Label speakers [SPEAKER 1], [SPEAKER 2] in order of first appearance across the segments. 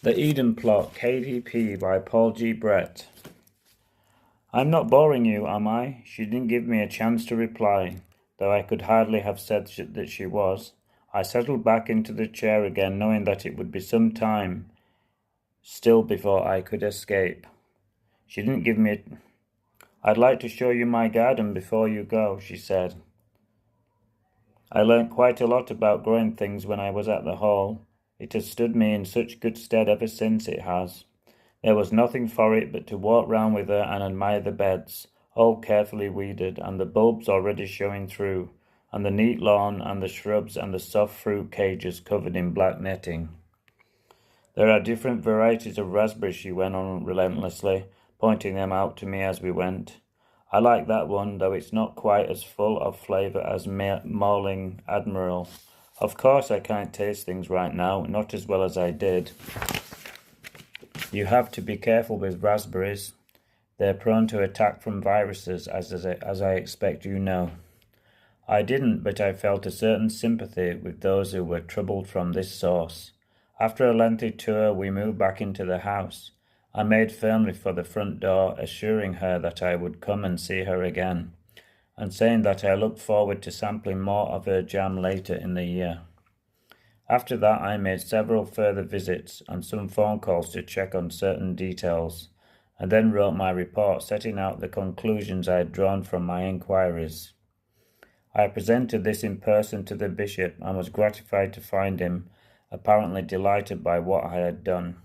[SPEAKER 1] The Eden Plot KDP by Paul G. Brett. I'm not boring you, am I? She didn't give me a chance to reply, though I could hardly have said that she was. I settled back into the chair again, knowing that it would be some time still before I could escape. She didn't give me I'd like to show you my garden before you go, she said. I learnt quite a lot about growing things when I was at the hall. It has stood me in such good stead ever since, it has. There was nothing for it but to walk round with her and admire the beds, all carefully weeded, and the bulbs already showing through, and the neat lawn, and the shrubs, and the soft fruit cages covered in black netting. There are different varieties of raspberries, she went on relentlessly, pointing them out to me as we went. I like that one, though it's not quite as full of flavour as Marling Admiral. Of course I can't taste things right now, not as well as I did. You have to be careful with raspberries. They're prone to attack from viruses, as I expect you know. I didn't, but I felt a certain sympathy with those who were troubled from this source. After a lengthy tour, we moved back into the house. I made firmly for the front door, assuring her that I would come and see her again, and saying that I looked forward to sampling more of her jam later in the year. After that, I made several further visits and some phone calls to check on certain details, and then wrote my report setting out the conclusions I had drawn from my inquiries. I presented this in person to the bishop and was gratified to find him apparently delighted by what I had done.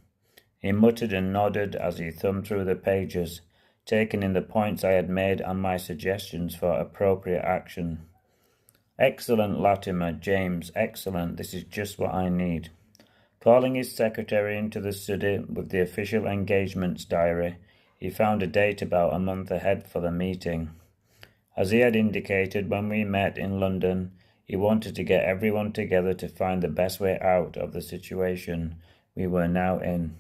[SPEAKER 1] He muttered and nodded as he thumbed through the pages, taking in the points I had made and my suggestions for appropriate action. Excellent, Latimer, James, excellent. This is just what I need. Calling his secretary into the study with the official engagements diary, he found a date about a month ahead for the meeting. As he had indicated when we met in London, he wanted to get everyone together to find the best way out of the situation we were now in.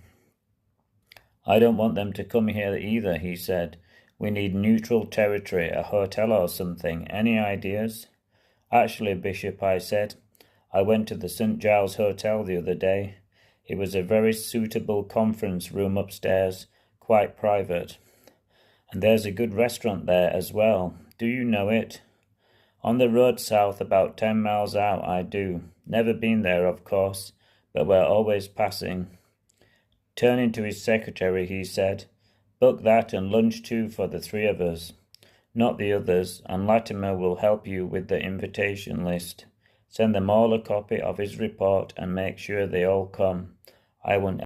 [SPEAKER 1] I don't want them to come here either, he said. We need neutral territory, a hotel or something. Any ideas? Actually, Bishop, I said, I went to the St. Giles Hotel the other day. It was a very suitable conference room upstairs, quite private. And there's a good restaurant there as well. Do you know it? On the road south, about 10 miles out, I do. Never been there, of course, but we're always passing. Turning to his secretary, he said, Book that and lunch too for the three of us. Not the others, and Latimer will help you with the invitation list. Send them all a copy of his report and make sure they all come. I want